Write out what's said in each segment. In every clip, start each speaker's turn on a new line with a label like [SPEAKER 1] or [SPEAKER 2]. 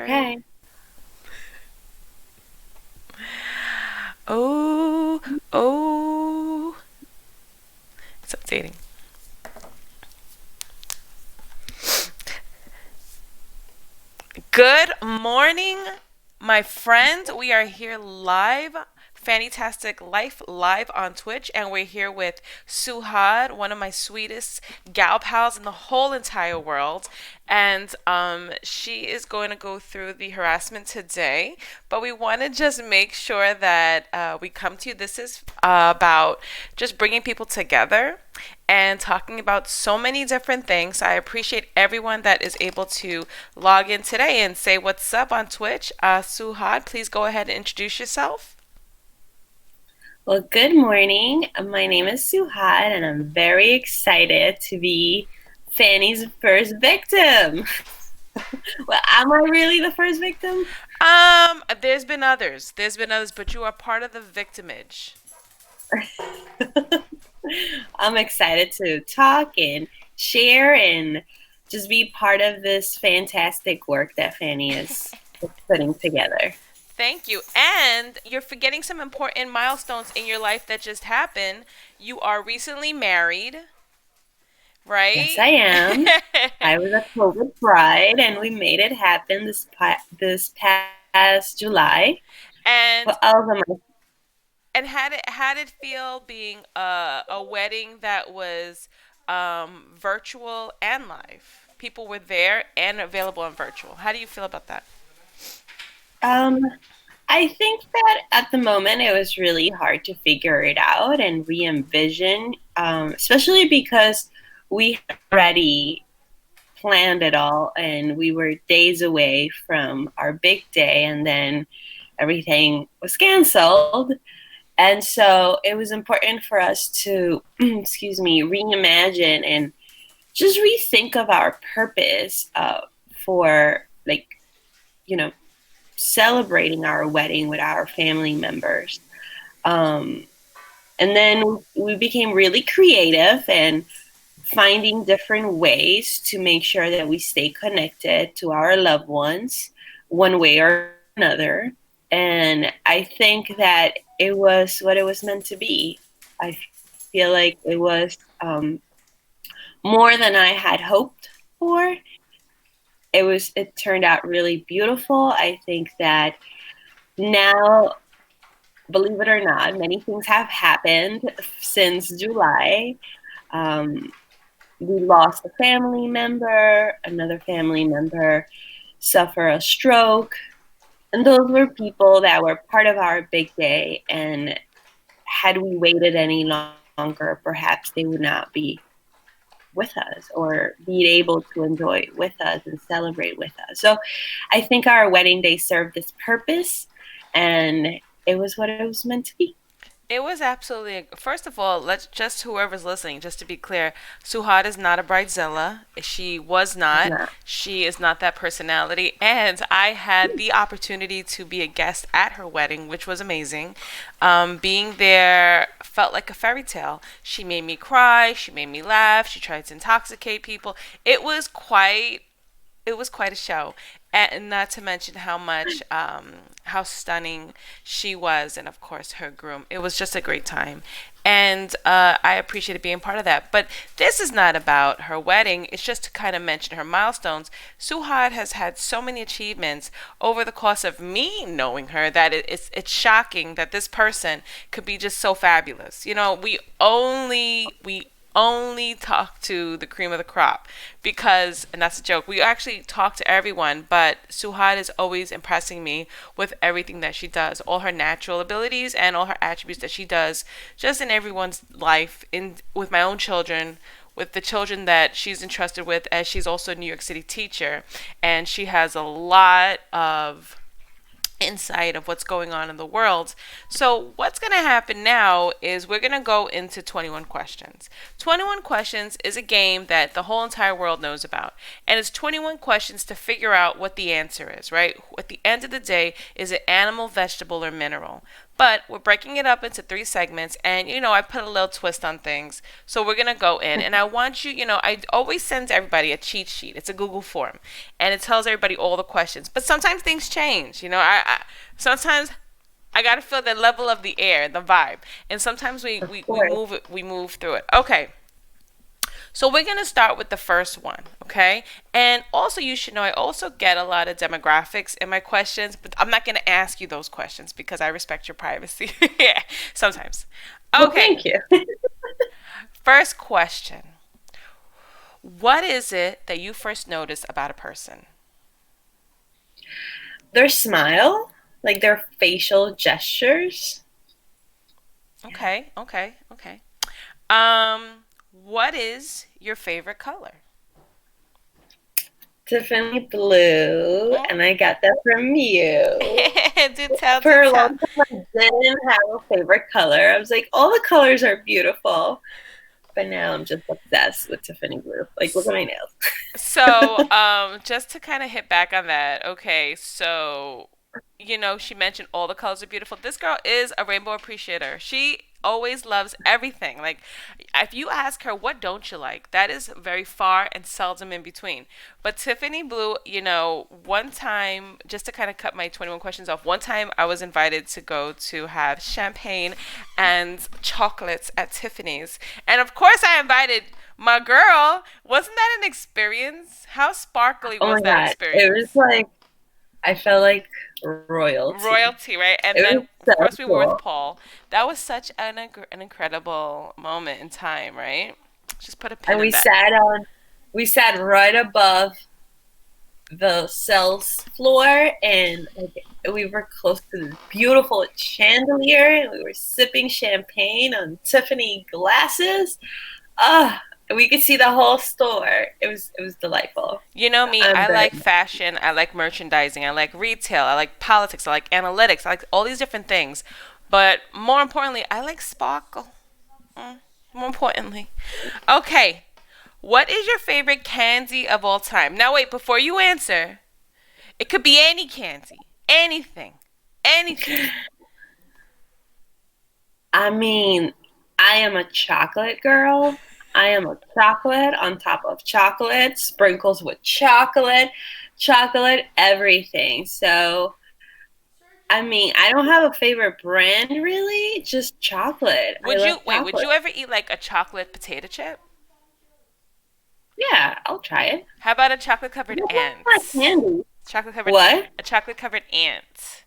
[SPEAKER 1] start.
[SPEAKER 2] Okay.
[SPEAKER 1] Oh, oh. It's updating. Good morning, my friends. We are here live, Fannytastic Life live on Twitch, and we're here with Suhad, one of my sweetest gal pals in the whole entire world. And she is going to go through the harassment today, but we want to just make sure that we come to you. This is about just bringing people together and talking about so many different things. So I appreciate everyone that is able to log in today and say what's up on Twitch. Suhad, please go ahead and introduce yourself.
[SPEAKER 2] Well, good morning. My name is Suhad, and I'm very excited to be Fanny's first victim. Well, am I really the first victim?
[SPEAKER 1] There's been others. There's been others, but you are part of the victimage.
[SPEAKER 2] I'm excited to talk and share and just be part of this fantastic work that Fanny is putting together.
[SPEAKER 1] Thank you. And you're forgetting some important milestones in your life that just happened. You are recently married,
[SPEAKER 2] Yes,
[SPEAKER 1] right?
[SPEAKER 2] I am. I was a COVID bride, and we made it happen this past July.
[SPEAKER 1] and
[SPEAKER 2] What else am I?
[SPEAKER 1] And how did it feel being a wedding that was virtual and live? People were there and available on virtual. How do you feel about that?
[SPEAKER 2] Um, I think that at the moment it was really hard to figure it out and re-envision, especially because we had already planned it all and we were days away from our big day, and then everything was canceled. And so it was important for us to, excuse me, reimagine and just rethink of our purpose for, like, you know, celebrating our wedding with our family members. Um, and then we became really creative and finding different ways to make sure that we stay connected to our loved ones one way or another. And I think that it was what it was meant to be. I feel like it was more than I had hoped for. It turned out really beautiful. I think that now, believe it or not, many things have happened since July. Um, we lost a family member, another family member suffered a stroke, and those were people that were part of our big day. And had we waited any longer, perhaps they would not be with us or be able to enjoy with us and celebrate with us. So I think our wedding day served this purpose, and it was what it was meant to be.
[SPEAKER 1] It was absolutely. First of all, let's just whoever's listening, just to be clear, Suhad is not a bridezilla. She was
[SPEAKER 2] It's
[SPEAKER 1] not.
[SPEAKER 2] not.
[SPEAKER 1] She is not that personality. And I had the opportunity to be a guest at her wedding, which was amazing. Being there felt like a fairy tale. She made me cry. She made me laugh. She tried to intoxicate people. It was quite a show, and not to mention how much how stunning she was, and of course her groom. It was just a great time, and I appreciated being part of that. But this is not about her wedding. It's just to kind of mention her milestones. Suhad has had so many achievements over the course of me knowing her that it's shocking that this person could be just so fabulous. We only talk to the cream of the crop because, and that's a joke, we actually talk to everyone, but Suhad is always impressing me with everything that she does, all her natural abilities and all her attributes that she does just in everyone's life, in with my own children, with the children that she's entrusted with, as she's also a New York City teacher, and she has a lot of insight of what's going on in the world. So, what's going to happen now is we're going to go into 21 questions. 21 questions is a game that the whole entire world knows about. And it's 21 questions to figure out what the answer is, right? At the end of the day, is it animal, vegetable, or mineral? But we're breaking it up into three segments, and I put a little twist on things. So we're gonna go in, and I want you, I always send everybody a cheat sheet. It's a Google form, and it tells everybody all the questions. But sometimes things change. Sometimes I gotta feel the level of the air, the vibe, and sometimes we move through it. Okay. So we're going to start with the first one, okay? And also you should know I also get a lot of demographics in my questions, but I'm not going to ask you those questions because I respect your privacy. Yeah, sometimes.
[SPEAKER 2] Well,
[SPEAKER 1] Okay.
[SPEAKER 2] thank you.
[SPEAKER 1] First question. What is it that you first noticed about a person?
[SPEAKER 2] Their smile, like their facial gestures.
[SPEAKER 1] Okay. What is your favorite color?
[SPEAKER 2] Tiffany blue, and I got that from you.
[SPEAKER 1] Do tell,
[SPEAKER 2] For
[SPEAKER 1] do
[SPEAKER 2] a
[SPEAKER 1] tell.
[SPEAKER 2] long time, I didn't have a favorite color. I was like, all the colors are beautiful. But now I'm just obsessed with Tiffany blue. Like, look at my nails.
[SPEAKER 1] So, just to kind of hit back on that, okay, so, she mentioned all the colors are beautiful. This girl is a rainbow appreciator. She always loves everything. Like, if you ask her, what don't you like? That is very far and seldom in between. But Tiffany Blue, one time, just to kind of cut my 21 questions off, one time I was invited to go to have champagne and chocolates at Tiffany's. And of course, I invited my girl. Wasn't that an experience? How sparkly
[SPEAKER 2] Oh
[SPEAKER 1] was
[SPEAKER 2] my
[SPEAKER 1] that
[SPEAKER 2] God. It was
[SPEAKER 1] experience?
[SPEAKER 2] like, I felt like royalty.
[SPEAKER 1] Royalty, right? And
[SPEAKER 2] It
[SPEAKER 1] then,
[SPEAKER 2] was
[SPEAKER 1] of
[SPEAKER 2] so
[SPEAKER 1] course, we were with
[SPEAKER 2] cool.
[SPEAKER 1] Paul. That was such an incredible moment in time, right? Just put a pin
[SPEAKER 2] And
[SPEAKER 1] in that.
[SPEAKER 2] we sat right above the sales floor, and like, we were close to this beautiful chandelier, and we were sipping champagne on Tiffany glasses. Ah, we could see the whole store. It was delightful.
[SPEAKER 1] You know me,
[SPEAKER 2] I'm
[SPEAKER 1] I
[SPEAKER 2] very
[SPEAKER 1] like fashion, I like merchandising, I like retail, I like politics, I like analytics, I like all these different things. But more importantly, I like sparkle. More importantly. Okay, what is your favorite candy of all time? Now, wait, before you answer, it could be any candy, anything, anything.
[SPEAKER 2] I mean, I am a chocolate girl. I am a chocolate on top of chocolate, sprinkles with chocolate, chocolate, everything. So, I mean, I don't have a favorite brand really, just chocolate. I love
[SPEAKER 1] Would
[SPEAKER 2] chocolate.
[SPEAKER 1] you ever eat like a chocolate potato chip?
[SPEAKER 2] Yeah, I'll try it.
[SPEAKER 1] How about a chocolate covered
[SPEAKER 2] That's not
[SPEAKER 1] ant?
[SPEAKER 2] candy.
[SPEAKER 1] Chocolate covered
[SPEAKER 2] What?
[SPEAKER 1] a chocolate covered ant.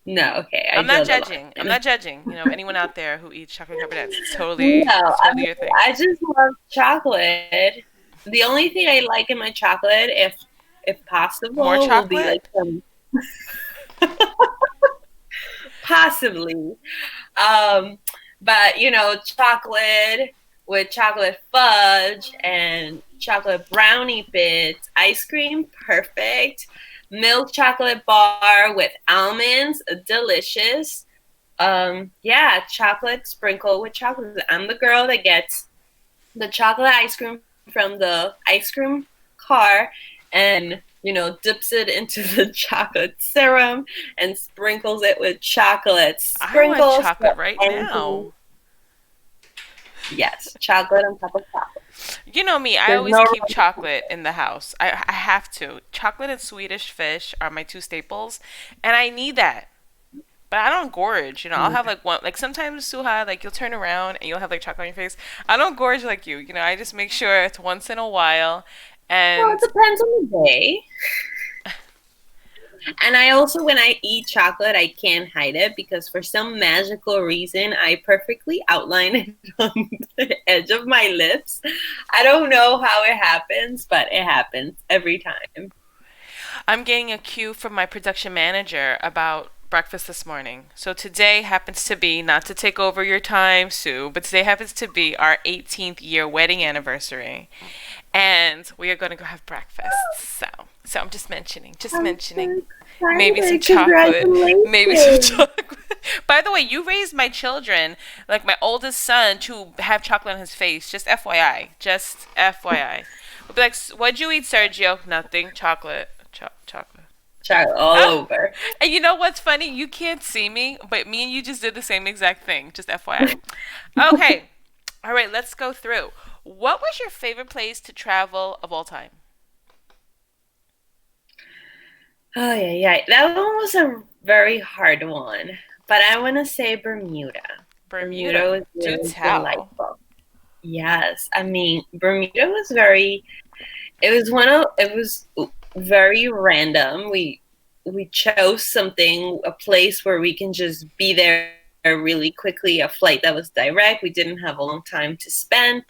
[SPEAKER 2] No, okay, I
[SPEAKER 1] I'm not
[SPEAKER 2] draw the
[SPEAKER 1] judging. I'm
[SPEAKER 2] line.
[SPEAKER 1] not judging. Anyone out there who eats chocolate covered ants,
[SPEAKER 2] No,
[SPEAKER 1] it's
[SPEAKER 2] I
[SPEAKER 1] totally
[SPEAKER 2] mean,
[SPEAKER 1] your thing.
[SPEAKER 2] I just love chocolate. The only thing I like in my chocolate, if
[SPEAKER 1] More
[SPEAKER 2] possible, will be
[SPEAKER 1] chocolate?
[SPEAKER 2] like some possibly. Um, but chocolate with chocolate fudge and chocolate brownie bits, ice cream, perfect. Milk chocolate bar with almonds, delicious. Yeah, chocolate sprinkle with chocolate. I'm the girl that gets the chocolate ice cream from the ice cream car and dips it into the chocolate serum and sprinkles it with chocolate
[SPEAKER 1] I want
[SPEAKER 2] sprinkles.
[SPEAKER 1] chocolate right
[SPEAKER 2] And
[SPEAKER 1] now.
[SPEAKER 2] yes, chocolate on top of chocolate.
[SPEAKER 1] You know me, I
[SPEAKER 2] There's
[SPEAKER 1] always
[SPEAKER 2] no
[SPEAKER 1] keep chocolate in the house. I have to. Chocolate and Swedish fish are my two staples, and I need that. But I don't gorge, I'll have like one, like sometimes Suha, like you'll turn around and you'll have like chocolate on your face. I don't gorge like you, I just make sure it's once in a while.
[SPEAKER 2] Well, it
[SPEAKER 1] And
[SPEAKER 2] depends on the day. And I also, when I eat chocolate, I can't hide it because for some magical reason, I perfectly outline it on the edge of my lips. I don't know how it happens, but it happens every time.
[SPEAKER 1] I'm getting a cue from my production manager about breakfast this morning. So today happens to be, not to take over your time, Sue, but today happens to be our 18th year wedding anniversary. And we are going to go have breakfast. So I'm just mentioning,
[SPEAKER 2] I'm so
[SPEAKER 1] maybe some
[SPEAKER 2] excited.
[SPEAKER 1] chocolate, maybe some
[SPEAKER 2] Congratulations.
[SPEAKER 1] chocolate. By the way, you raised my children, like my oldest son, to have chocolate on his face. Just FYI. Just FYI. We'll be like, what'd you eat, Sergio? Nothing. Chocolate. Chocolate.
[SPEAKER 2] chocolate all over.
[SPEAKER 1] And you know what's funny? You can't see me, but me and you just did the same exact thing. Just FYI. Okay. All right, let's go through. What was your favorite place to travel of all time?
[SPEAKER 2] Oh yeah. That one was a very hard one, but I want to say Bermuda. Bermuda
[SPEAKER 1] Bermuda.
[SPEAKER 2] was
[SPEAKER 1] Do
[SPEAKER 2] really
[SPEAKER 1] tell.
[SPEAKER 2] delightful. Yes, I mean Bermuda was very. It was one of. It was very random. We chose something, a place where we can just be there really quickly. A flight that was direct. We didn't have a long time to spend,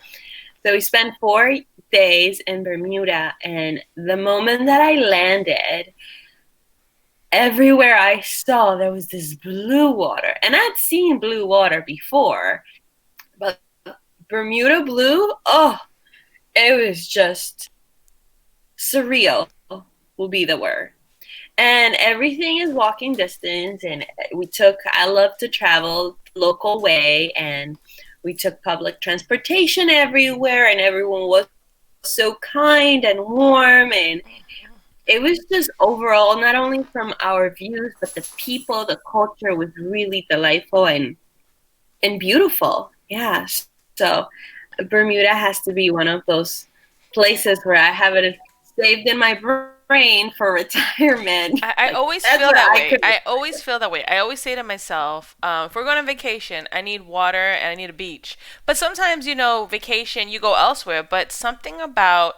[SPEAKER 2] so we spent 4 days in Bermuda. And the moment that I landed, everywhere I saw there was this blue water, and I'd seen blue water before, but Bermuda blue, oh, it was just surreal, will be the word. And everything is walking distance. And I love to travel local way, and we took public transportation everywhere, and everyone was so kind and warm. And it was just overall, not only from our views, but the people, the culture was really delightful and beautiful. Yeah. So Bermuda has to be one of those places where I have it saved in my brain for retirement.
[SPEAKER 1] I
[SPEAKER 2] Like,
[SPEAKER 1] always
[SPEAKER 2] that's
[SPEAKER 1] feel
[SPEAKER 2] where
[SPEAKER 1] that
[SPEAKER 2] I
[SPEAKER 1] way.
[SPEAKER 2] could.
[SPEAKER 1] I always feel that way. I always say to myself, if we're going on vacation, I need water and I need a beach. But sometimes, vacation, you go elsewhere. But something about,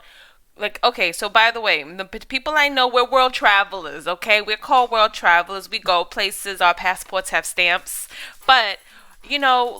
[SPEAKER 1] like, okay, so by the way, the people I know, we're world travelers, okay? We're called world travelers. We go places, our passports have stamps. But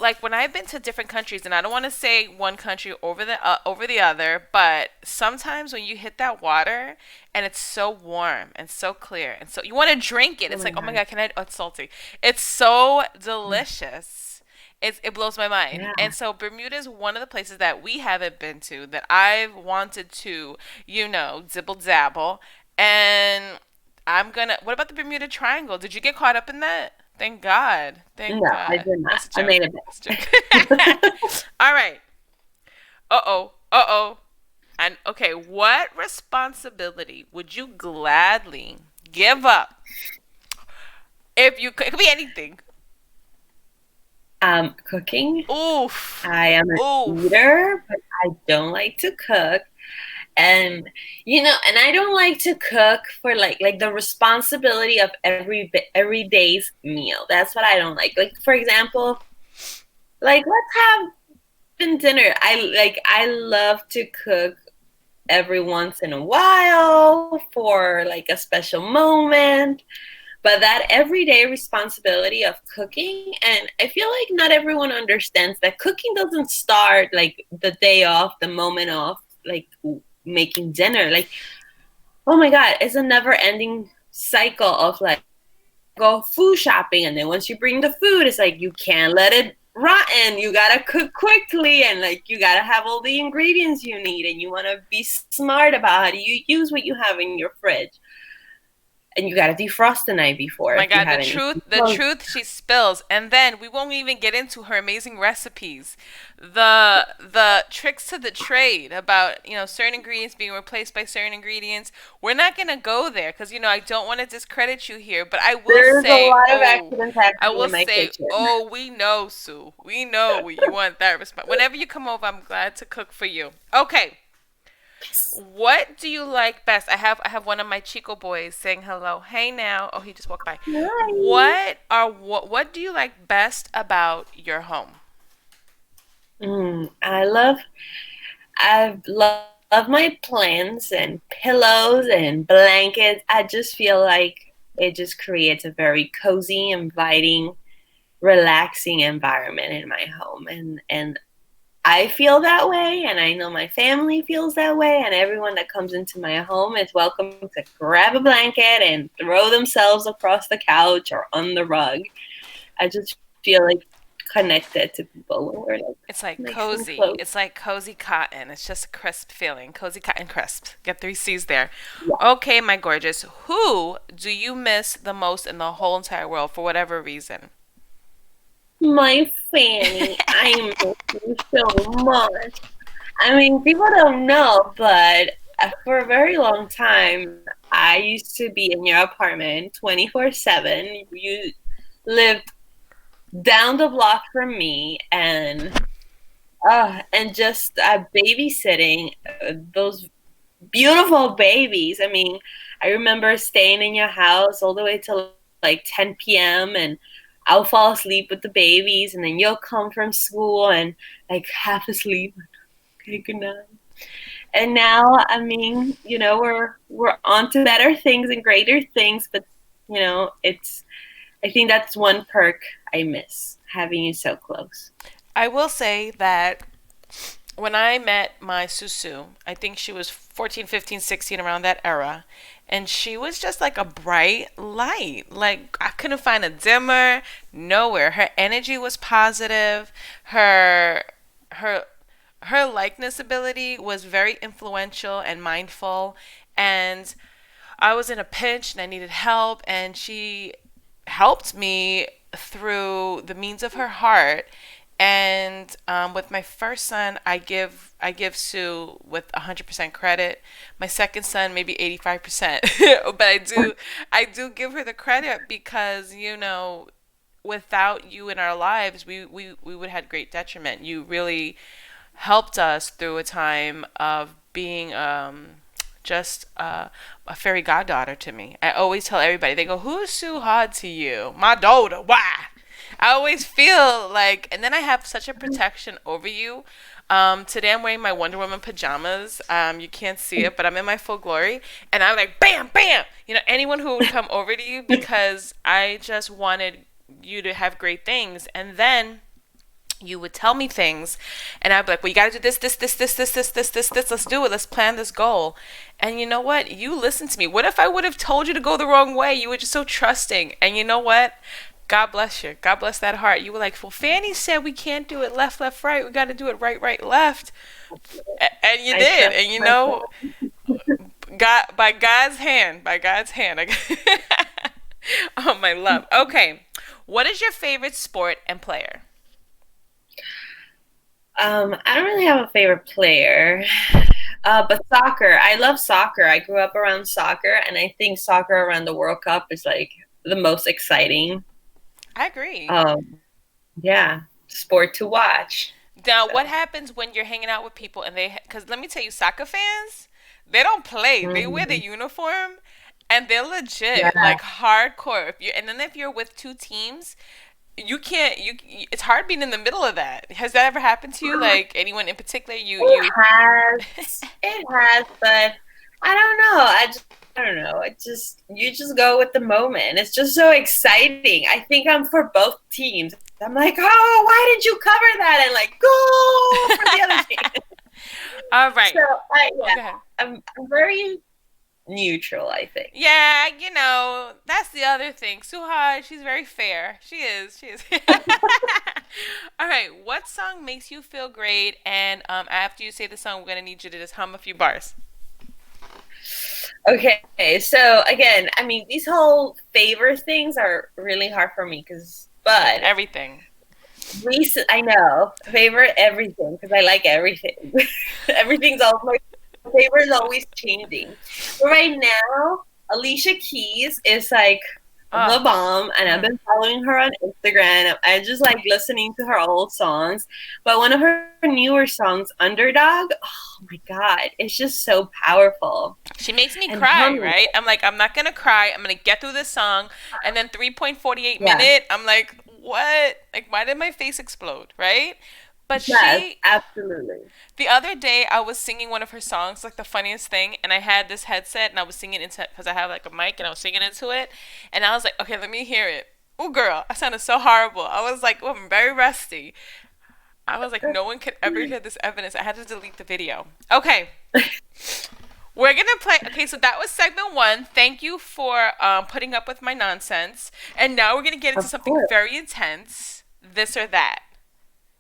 [SPEAKER 1] like when I've been to different countries, and I don't want to say one country over the other, but sometimes when you hit that water and it's so warm and so clear, and so you want to drink it,
[SPEAKER 2] Oh
[SPEAKER 1] it's
[SPEAKER 2] my
[SPEAKER 1] like, oh my
[SPEAKER 2] God.
[SPEAKER 1] god, can I? Oh, it's salty. It's so delicious. It blows my mind.
[SPEAKER 2] Yeah.
[SPEAKER 1] And so Bermuda is one of the places that we haven't been to that I've wanted to, dibble dabble. And I'm gonna. What about the Bermuda Triangle? Did you get caught up in that? Thank God. Thank
[SPEAKER 2] No, I
[SPEAKER 1] God.
[SPEAKER 2] did not.
[SPEAKER 1] That's a
[SPEAKER 2] I
[SPEAKER 1] joke.
[SPEAKER 2] made it
[SPEAKER 1] That's a joke. All right. Uh oh. Uh oh. And okay, what responsibility would you gladly give up if you could? It could be anything.
[SPEAKER 2] back. Cooking.
[SPEAKER 1] Oof.
[SPEAKER 2] I am a
[SPEAKER 1] Oof.
[SPEAKER 2] eater, but I don't like to cook. And and I don't like to cook for like the responsibility of every day's meal. That's what I don't like. Like, for example, like, let's have been dinner. I love to cook every once in a while for like a special moment, but that everyday responsibility of cooking, and I feel like not everyone understands that cooking doesn't start like the day off, the moment off, like making dinner. Like, oh my god, it's a never ending cycle of like, go food shopping, and then once you bring the food, it's like you can't let it rotten. You gotta cook quickly, and like you gotta have all the ingredients you need, and you want to be smart about how do you use what you have in your fridge, and you gotta defrost the night before
[SPEAKER 1] My
[SPEAKER 2] if you
[SPEAKER 1] God,
[SPEAKER 2] have any.
[SPEAKER 1] the truth she spills, and then we won't even get into her amazing recipes, the tricks to the trade about certain ingredients being replaced by certain ingredients. We're not gonna go there because I don't want to discredit you here, but I will
[SPEAKER 2] There's a
[SPEAKER 1] say,
[SPEAKER 2] lot of
[SPEAKER 1] oh,
[SPEAKER 2] accidents
[SPEAKER 1] I
[SPEAKER 2] happening
[SPEAKER 1] will
[SPEAKER 2] in my
[SPEAKER 1] say,
[SPEAKER 2] kitchen.
[SPEAKER 1] oh, we know, Sue, we know you want that response. Whenever you come over, I'm glad to cook for you. Okay. What do you like best? I have one of my Chico boys saying hello. Hey now. Oh, he just walked by.
[SPEAKER 2] Hi.
[SPEAKER 1] What do you like best about your home?
[SPEAKER 2] I love my plants and pillows and blankets. I just feel like it just creates a very cozy, inviting, relaxing environment in my home. And I feel that way, and I know my family feels that way, and everyone that comes into my home is welcome to grab a blanket and throw themselves across the couch or on the rug. I just feel like connected to people when we're like
[SPEAKER 1] It's like
[SPEAKER 2] nice and
[SPEAKER 1] cozy.
[SPEAKER 2] close.
[SPEAKER 1] It's like cozy cotton. It's just a crisp feeling. Cozy cotton crisp. Get 3 C's there.
[SPEAKER 2] Yeah.
[SPEAKER 1] Okay, my gorgeous. Who do you miss the most in the whole entire world for whatever reason?
[SPEAKER 2] My Fanny, I miss you so much. I mean, people don't know, but for a very long time, I used to be in your apartment 24/7. You lived down the block from me, and just babysitting those beautiful babies. I mean, I remember staying in your house all the way till like 10 p.m. and I'll fall asleep with the babies, and then you'll come from school and like half asleep. Okay, good night. And now, I mean, we're on to better things and greater things, but it's I think that's one perk I miss, having you so close.
[SPEAKER 1] I will say that when I met my Susu, I think she was 14, 15, 16, around that era. And she was just like a bright light. Like, I couldn't find a dimmer nowhere. Her energy was positive. Her her likeness ability was very influential and mindful. And I was in a pinch and I needed help, and she helped me through the means of her heart. And with my first son, I give Sue with 100% credit. My second son, maybe 85%, but I do give her the credit because without you in our lives, we would have had great detriment. You really helped us through a time of being just a fairy goddaughter to me. I always tell everybody, they go, "Who's Suhad to you?" My daughter. Why? I always feel like, and then I have such a protection over you. Today I'm wearing my Wonder Woman pajamas. You can't see it, but I'm in my full glory, and I'm like, bam, bam. Anyone who would come over to you, because I just wanted you to have great things, and then you would tell me things, and I'd be like, well, you got to do this. Let's do it. Let's plan this goal. And you know what? You listened to me. What if I would have told you to go the wrong way? You were just so trusting. And you know what? God bless you. God bless that heart. You were like, well, Fanny said we can't do it left, left, right. We got to do it right, right, left. And you did. And God, by God's hand, by God's hand. Oh, my love. Okay. What is your favorite sport and player?
[SPEAKER 2] I don't really have a favorite player, but soccer. I love soccer. I grew up around soccer, and I think soccer around the World Cup is like the most exciting.
[SPEAKER 1] I agree.
[SPEAKER 2] Yeah, sport to watch.
[SPEAKER 1] Now, what
[SPEAKER 2] So,
[SPEAKER 1] happens when you're hanging out with people and because let me tell you, soccer fans, they don't play. They wear the
[SPEAKER 2] mhm.
[SPEAKER 1] uniform and they're legit,
[SPEAKER 2] Yeah.
[SPEAKER 1] like hardcore. And then if you're with two teams, you can't, it's hard being in the middle of that. Has that ever happened to you? Like anyone in particular,
[SPEAKER 2] It has, but I don't know. I don't know. You just go with the moment. It's just so exciting. I think I'm for both teams. I'm like, oh, why did you cover that? And like, go for the other team.
[SPEAKER 1] All right.
[SPEAKER 2] So
[SPEAKER 1] Okay.
[SPEAKER 2] I'm very neutral, I think.
[SPEAKER 1] Yeah, that's the other thing. Suhai, she's very fair. She is. She is. All right. What song makes you feel great? And after you say the song, we're gonna need you to just hum a few bars.
[SPEAKER 2] Okay, so again, I mean, these whole favor things are really hard for me but
[SPEAKER 1] Everything.
[SPEAKER 2] recent, I know, favorite everything because I like everything. Everything's all my favorite is always changing. But right now, Alicia Keys is like the
[SPEAKER 1] Oh.
[SPEAKER 2] bomb, and I've
[SPEAKER 1] Mm.
[SPEAKER 2] been following her on Instagram. I just like listening to her old songs. But one of her newer songs, Underdog, oh my god, it's just so powerful
[SPEAKER 1] She makes me
[SPEAKER 2] and
[SPEAKER 1] cry,
[SPEAKER 2] humming.
[SPEAKER 1] right? I'm like, I'm not gonna cry. I'm gonna get through this song, and then 3.48
[SPEAKER 2] Yes,
[SPEAKER 1] minute, I'm like, what? Like, why did my face explode, right? But
[SPEAKER 2] yes, absolutely.
[SPEAKER 1] the other day, I was singing one of her songs, like the funniest thing, and I had this headset, and I was singing into because I have like a mic, and I was singing into it, and I was like, okay, let me hear it. Oh, girl, I sounded so horrible. I was like, oh, I'm very rusty. I was like, no one could ever hear this evidence. I had to delete the video. Okay, we're gonna play. Okay, so that was segment one. Thank you for putting up with my nonsense. And now we're gonna get into
[SPEAKER 2] Of
[SPEAKER 1] something
[SPEAKER 2] course.
[SPEAKER 1] very intense. This or that.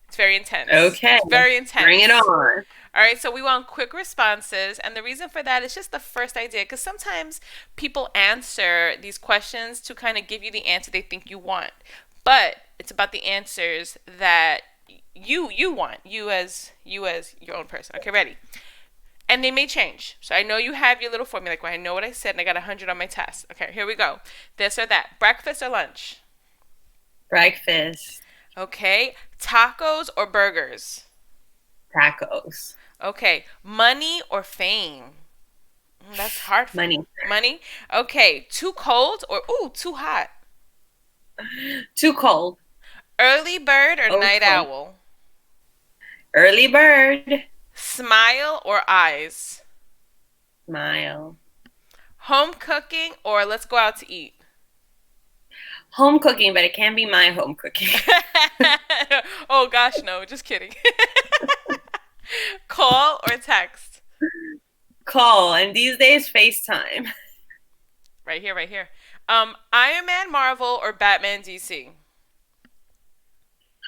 [SPEAKER 1] It's very intense.
[SPEAKER 2] Okay,
[SPEAKER 1] It's very
[SPEAKER 2] bring it
[SPEAKER 1] intense.
[SPEAKER 2] on.
[SPEAKER 1] All right, so we want quick responses, and the reason for that is just the first idea, because sometimes people answer these questions to kind of give you the answer they think you want, but it's about the answers that you want, you as your own person. Okay, ready? And they may change. So I know you have your little formula. Like, well, I know what I said, and I got 100 on my test. Okay, here we go. This or that. Breakfast or lunch?
[SPEAKER 2] Breakfast.
[SPEAKER 1] Okay. Tacos or burgers?
[SPEAKER 2] Tacos.
[SPEAKER 1] Okay. Money or fame? That's hard for
[SPEAKER 2] Money.
[SPEAKER 1] money. Okay. Too cold or ooh, too hot?
[SPEAKER 2] Too cold.
[SPEAKER 1] Early bird or
[SPEAKER 2] Always
[SPEAKER 1] night
[SPEAKER 2] cold.
[SPEAKER 1] owl?
[SPEAKER 2] Early bird.
[SPEAKER 1] Smile or eyes?
[SPEAKER 2] Smile.
[SPEAKER 1] Home cooking or let's go out to eat?
[SPEAKER 2] Home cooking, but it can't be my home cooking.
[SPEAKER 1] Oh gosh, no, just kidding. Call or text?
[SPEAKER 2] Call, and these days FaceTime.
[SPEAKER 1] Right here, right here. Iron Man Marvel or Batman DC?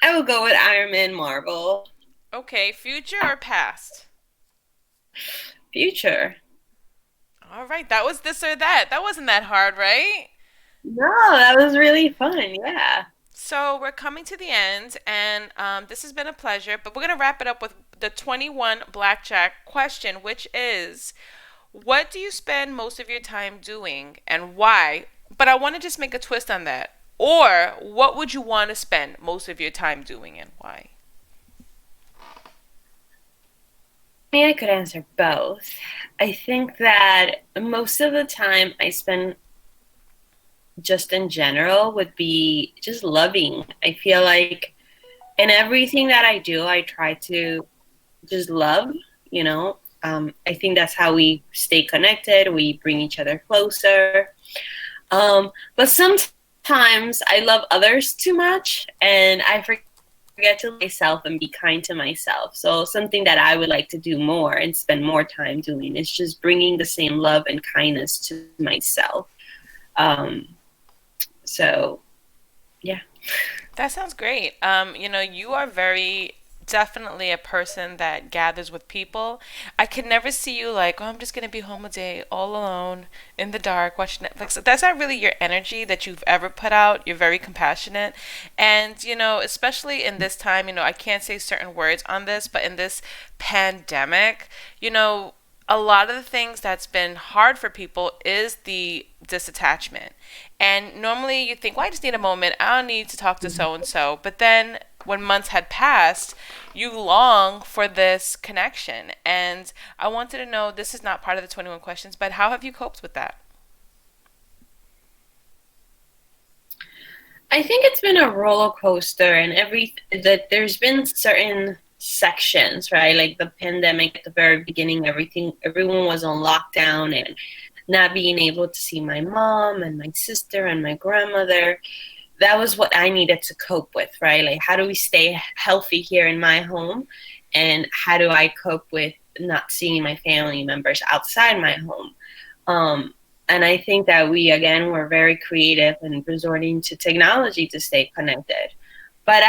[SPEAKER 2] I will go with Iron Man Marvel.
[SPEAKER 1] Okay, future or past?
[SPEAKER 2] Future.
[SPEAKER 1] All right, that was this or that. That wasn't that hard, right?
[SPEAKER 2] No, that was really fun. Yeah.
[SPEAKER 1] So we're coming to the end, and this has been a pleasure. But we're gonna wrap it up with the 21 blackjack question, which is, what do you spend most of your time doing, and why? But I want to just make a twist on that. Or what would you want to spend most of your time doing, and why?
[SPEAKER 2] I mean, I could answer both. I think that most of the time I spend just in general would be just loving. I feel like in everything that I do, I try to just love, you know. I think that's how we stay connected. We bring each other closer. But sometimes I love others too much and I forget to myself and be kind to myself. So something that I would like to do more and spend more time doing is just bringing the same love and kindness to myself. Um, so, yeah.
[SPEAKER 1] That sounds great. You are very definitely a person that gathers with people. I could never see you like, oh, I'm just gonna be home a day all alone in the dark watching Netflix. That's not really your energy that you've ever put out. You're very compassionate, and especially in this time, I can't say certain words on this, but in this pandemic, a lot of the things that's been hard for people is the disattachment. And normally you think, well, I just need a moment. I don't need to talk to so and so. But then when months had passed, you long for this connection. And I wanted to know, this is not part of the 21 questions, but how have you coped with that?
[SPEAKER 2] I think it's been a roller coaster and that there's been certain sections, right? Like the pandemic at the very beginning, everyone was on lockdown and not being able to see my mom and my sister and my grandmother. That was what I needed to cope with, right? Like, how do we stay healthy here in my home? And how do I cope with not seeing my family members outside my home? And I think that we, again, were very creative and resorting to technology to stay connected. But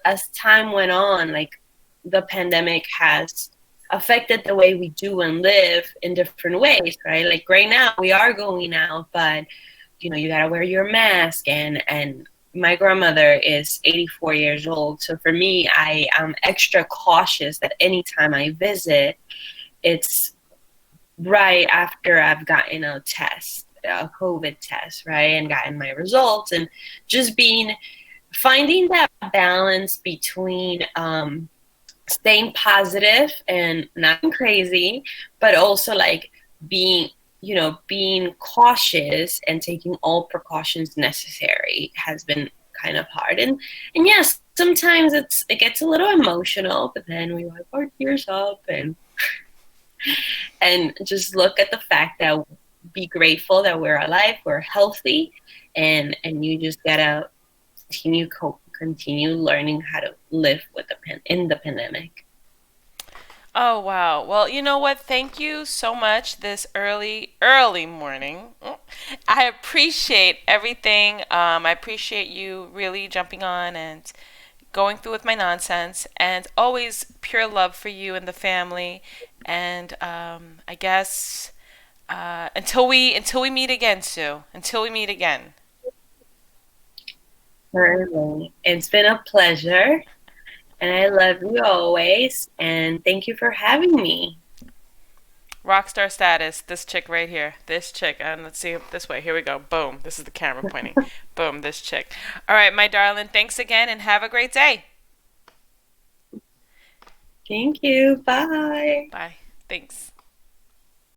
[SPEAKER 2] as time went on, like the pandemic has affected the way we do and live in different ways, right? Like right now we are going out, but you gotta wear your mask and my grandmother is 84 years old. So for me, I am extra cautious that anytime I visit, it's right after I've gotten a test, a COVID test, right? And gotten my results and just finding that balance between staying positive and not crazy, but also like being cautious and taking all precautions necessary has been kind of hard. And yes, sometimes it gets a little emotional, but then we wipe our tears up and just look at the fact that be grateful that we're alive, we're healthy, and you just gotta continue learning how to live with in the pandemic.
[SPEAKER 1] Oh, wow. Well, you know what? Thank you so much this early, early morning. I appreciate everything. I appreciate you really jumping on and going through with my nonsense, and always pure love for you and the family. And I guess until we meet again, Sue. Until we meet again.
[SPEAKER 2] Certainly. It's been a pleasure, and I love you always. And thank you for having me.
[SPEAKER 1] Rockstar status. This chick right here. This chick. And let's see this way. Here we go. Boom. This is the camera pointing. Boom. This chick. All right, my darling. Thanks again and have a great day.
[SPEAKER 2] Thank you. Bye.
[SPEAKER 1] Bye. Thanks.